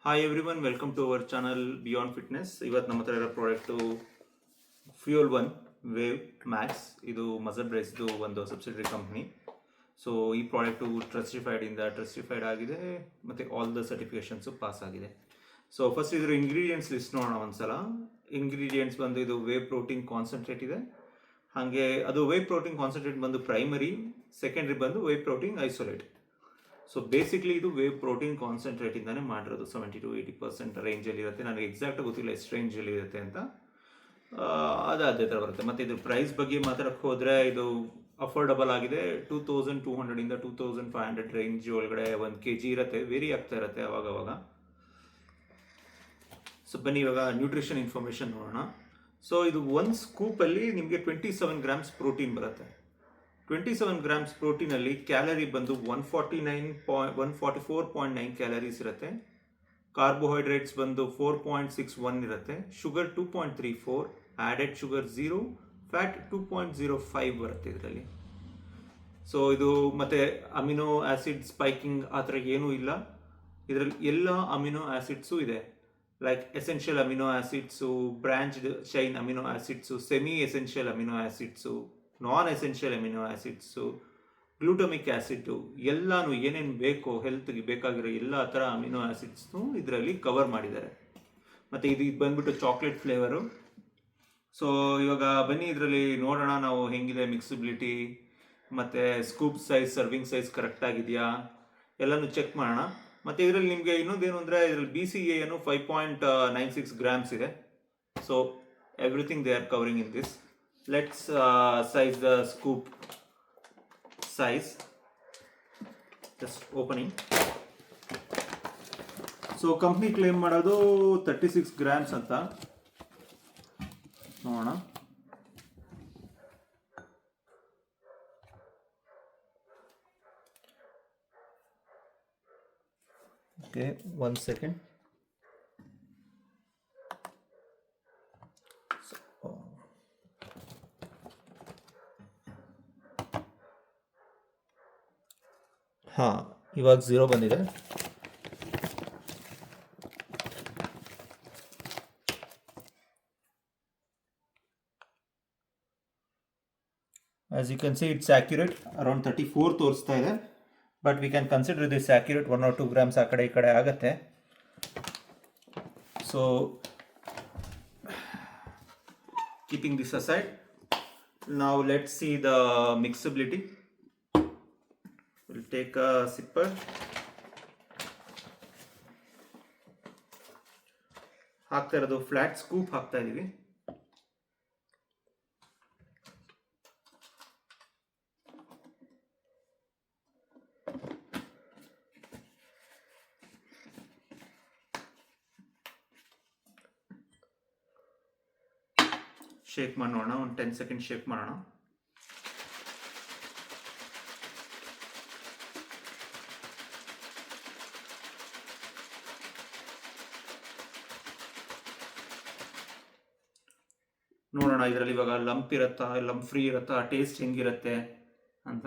Hi everyone, welcome to our channel Beyond Fitness. ಇವತ್ತು ನಮ್ಮ ಹತ್ರ ಇರೋ product fuel one wave Max. ಇದು ಮಜಲ್ ಬ್ರೇಸ್ದು ಒಂದು ಸಬ್ಸಿಡರಿ ಕಂಪ್ನಿ. ಸೊ ಈ ಪ್ರಾಡಕ್ಟು ಟ್ರಸ್ಟಿಫೈಡ್ ಆಗಿದೆ ಮತ್ತು ಆಲ್ ದ ಸರ್ಟಿಫಿಕೇಷನ್ಸು ಪಾಸ್ ಆಗಿದೆ. ಸೊ ಫಸ್ಟ್ ಇದರ ಇಂಗ್ರೀಡಿಯೆಂಟ್ಸ್ ಲಿಸ್ಟ್ ನೋಡೋಣ ಒಂದ್ಸಲ. ಇಂಗ್ರೀಡಿಯೆಂಟ್ಸ್ ಬಂದು ಇದು ವೇವ್ ಪ್ರೋಟೀನ್ ಕಾನ್ಸಂಟ್ರೇಟ್ ಇದೆ. ಹಾಗೆ ಅದು ವೇವ್ ಪ್ರೋಟೀನ್ ಕಾನ್ಸಂಟ್ರೇಟ್ ಬಂದು ಪ್ರೈಮರಿ, ಸೆಕೆಂಡ್ರಿ ಬಂದು wave protein isolate. So basically ಇದು ವೇವ್ ಪ್ರೋಟೀನ್ ಕಾನ್ಸಂಟ್ರೇಟಿಂದಾನೇ ಮಾಡಿರೋದು. 70-80% ರೇಂಜಲ್ಲಿ ಇರುತ್ತೆ. ನನಗೆ ಎಕ್ಸಾಕ್ಟಾಗಿ ಗೊತ್ತಿಲ್ಲ ಎಷ್ಟು ರೇಂಜಲ್ಲಿ ಇರುತ್ತೆ ಅಂತ. ಅದೇ ಥರ ಬರುತ್ತೆ. ಮತ್ತು ಇದ್ರ ಪ್ರೈಸ್ ಬಗ್ಗೆ ಮಾತಾಡೋಕ್ಕೆ ಹೋದರೆ ಇದು ಅಫೋರ್ಡಬಲ್ ಆಗಿದೆ. 2200 2500 ರೇಂಜ್ ಒಳಗಡೆ 1 kg ಇರುತ್ತೆ. ವೇರಿ ಆಗ್ತಾ ಇರುತ್ತೆ ಅವಾಗವಾಗ. ಸೊ ಬನ್ನಿ ಇವಾಗ ನ್ಯೂಟ್ರಿಷನ್ ಇನ್ಫಾರ್ಮೇಷನ್ ನೋಡೋಣ. ಸೊ ಇದು ಒಂದು ಸ್ಕೂಪಲ್ಲಿ ನಿಮಗೆ 27 ಗ್ರಾಮ್ಸ್ ಪ್ರೋಟೀನ್ ಬರುತ್ತೆ. 27 ಗ್ರಾಮ್ಸ್ ಪ್ರೋಟೀನಲ್ಲಿ ಕ್ಯಾಲರಿ ಬಂದು 144.9 ಕ್ಯಾಲರೀಸ್ ಇರುತ್ತೆ. ಕಾರ್ಬೋಹೈಡ್ರೇಟ್ಸ್ ಬಂದು 4.61 ಇರುತ್ತೆ. ಶುಗರ್ 2.34, ಆ್ಯಡೆಡ್ ಶುಗರ್ 0, ಫ್ಯಾಟ್ 2.05 ಬರುತ್ತೆ ಇದರಲ್ಲಿ. ಸೊ ಇದು ಮತ್ತು ಅಮಿನೋ ಆ್ಯಸಿಡ್ ಸ್ಪೈಕಿಂಗ್ ಆ ಥರ ಏನೂ ಇಲ್ಲ. ಇದರಲ್ಲಿ ಎಲ್ಲ ಅಮಿನೋ ಆ್ಯಸಿಡ್ಸು ಇದೆ. Like essential amino acids, branched chain amino acids, semi essential amino acids, non essential amino acids, glutamic acid, ಎಲ್ಲನೂ ಏನೇನು ಬೇಕೋ ಹೆಲ್ತ್ಗೆ ಬೇಕಾಗಿರೋ ಎಲ್ಲ ಥರ ಅಮಿನೋ ಆ್ಯಸಿಡ್ಸ್ನು ಇದರಲ್ಲಿ ಕವರ್ ಮಾಡಿದ್ದಾರೆ. ಮತ್ತು ಇದು ಬಂದ್ಬಿಟ್ಟು ಚಾಕ್ಲೇಟ್ ಫ್ಲೇವರು. ಸೊ ಇವಾಗ ಬನ್ನಿ ಇದರಲ್ಲಿ ನೋಡೋಣ ನಾವು ಹೆಂಗಿದೆ ಮಿಕ್ಸಿಬಿಲಿಟಿ ಮತ್ತು ಸ್ಕೂಪ್ ಸೈಜ್, ಸರ್ವಿಂಗ್ ಸೈಜ್ ಕರೆಕ್ಟಾಗಿದೆಯಾ ಎಲ್ಲನೂ ಚೆಕ್ ಮಾಡೋಣ. ಮತ್ತು ಇದರಲ್ಲಿ ನಿಮಗೆ ಇನ್ನೊಂದೇನು ಅಂದರೆ ಇದರಲ್ಲಿ BCAA 5.96 ಗ್ರಾಮ್ಸ್ ಇದೆ. So everything they are covering in this. Let's size the scoop size. Just opening. So company claim ಮಾಡೋದು 36 ಗ್ರಾಮ್ಸ್ ಅಂತ. ನೋಡೋಣ. Okay, 1 second. ಹಾಂ, ಇವಾಗ 0 ಬಂದಿದೆ. As you can see it's accurate. Around 34 ತೋರಿಸ್ತಾ ಇದೆ. But we can consider this accurate. 1 or 2 grams ಆ ಕಡೆ ಈ ಕಡೆ ಆಗುತ್ತೆ. ಸೊ ಕೀಪಿಂಗ್ ದಿಸ್ ಅಸೈಡ್, ನಾವು let's see the mixability. We'll take a sipper. ಹಾಕ್ತಾ ಇರೋದು ಫ್ಲಾಟ್ ಸ್ಕೂಪ್ ಹಾಕ್ತಾ ಇದೀವಿ. ಶೇಕ್ ಮಾಡೋಣ, ಒಂದು 10 ಸೆಕೆಂಡ್ ಶೇಕ್ ಮಾಡೋಣ. ನೋಡೋಣ ಇದರಲ್ಲಿ ಇವಾಗ ಲಂಪ್ ಇರುತ್ತಾ, ಲಂಪ್ ಫ್ರೀ ಇರುತ್ತಾ, ಟೇಸ್ಟ್ ಹೆಂಗಿರುತ್ತೆ ಅಂತ.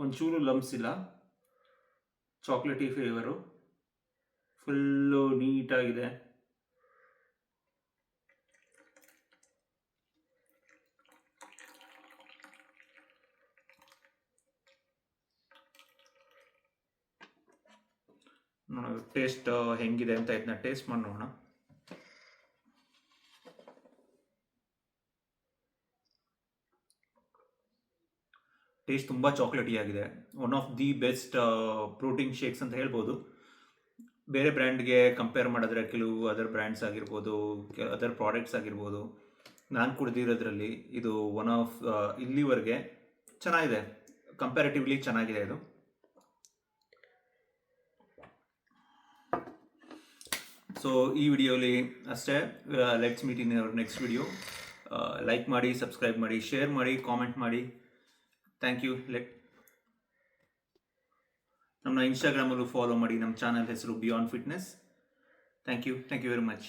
ಒಂಚೂರು ಲಂಪ್ಸ್ ಇಲ್ಲ, ಚಾಕ್ಲೇಟಿ ಫ್ಲೇವರು, ಫುಲ್ಲು ನೀಟಾಗಿದೆ. ನೋಡೋಣ ಟೇಸ್ಟ್ ಹೆಂಗಿದೆ ಅಂತ ಇದನ್ನ ಟೇಸ್ಟ್ ಮಾಡಿ ನೋಡೋಣ. ಟೇಸ್ಟ್ ತುಂಬ ಚಾಕ್ಲೇಟಿ ಆಗಿದೆ. One of the best protein shakes ಅಂತ ಹೇಳ್ಬೋದು. ಬೇರೆ ಬ್ರ್ಯಾಂಡ್ಗೆ ಕಂಪೇರ್ ಮಾಡಿದ್ರೆ ಕೆಲವು ಅದರ್ ಬ್ರ್ಯಾಂಡ್ಸ್ ಆಗಿರ್ಬೋದು, ಅದರ್ ಪ್ರಾಡಕ್ಟ್ಸ್ ಆಗಿರ್ಬೋದು, ನಾನು ಕುಡ್ದಿರೋದ್ರಲ್ಲಿ ಇದು ಒನ್ ಆಫ್ ಇಲ್ಲಿವರೆಗೆ ಚೆನ್ನಾಗಿದೆ, ಕಂಪ್ಯಾರಿಟಿವ್ಲಿ ಚೆನ್ನಾಗಿದೆ ಇದು. ಸೊ ಈ ವಿಡಿಯೋಲಿ ಅಷ್ಟೇ. Let's meet in our next video. Like ಮಾಡಿ, ಸಬ್ಸ್ಕ್ರೈಬ್ ಮಾಡಿ, ಶೇರ್ ಮಾಡಿ, ಕಾಮೆಂಟ್ ಮಾಡಿ. Thank you. ನಮ್ಮ ಇನ್ಸ್ಟಾಗ್ರಾಮಲ್ಲೂ ಫಾಲೋ ಮಾಡಿ. ನಮ್ಮ ಚಾನಲ್ ಹೆಸರು beyond fitness. Thank you very much.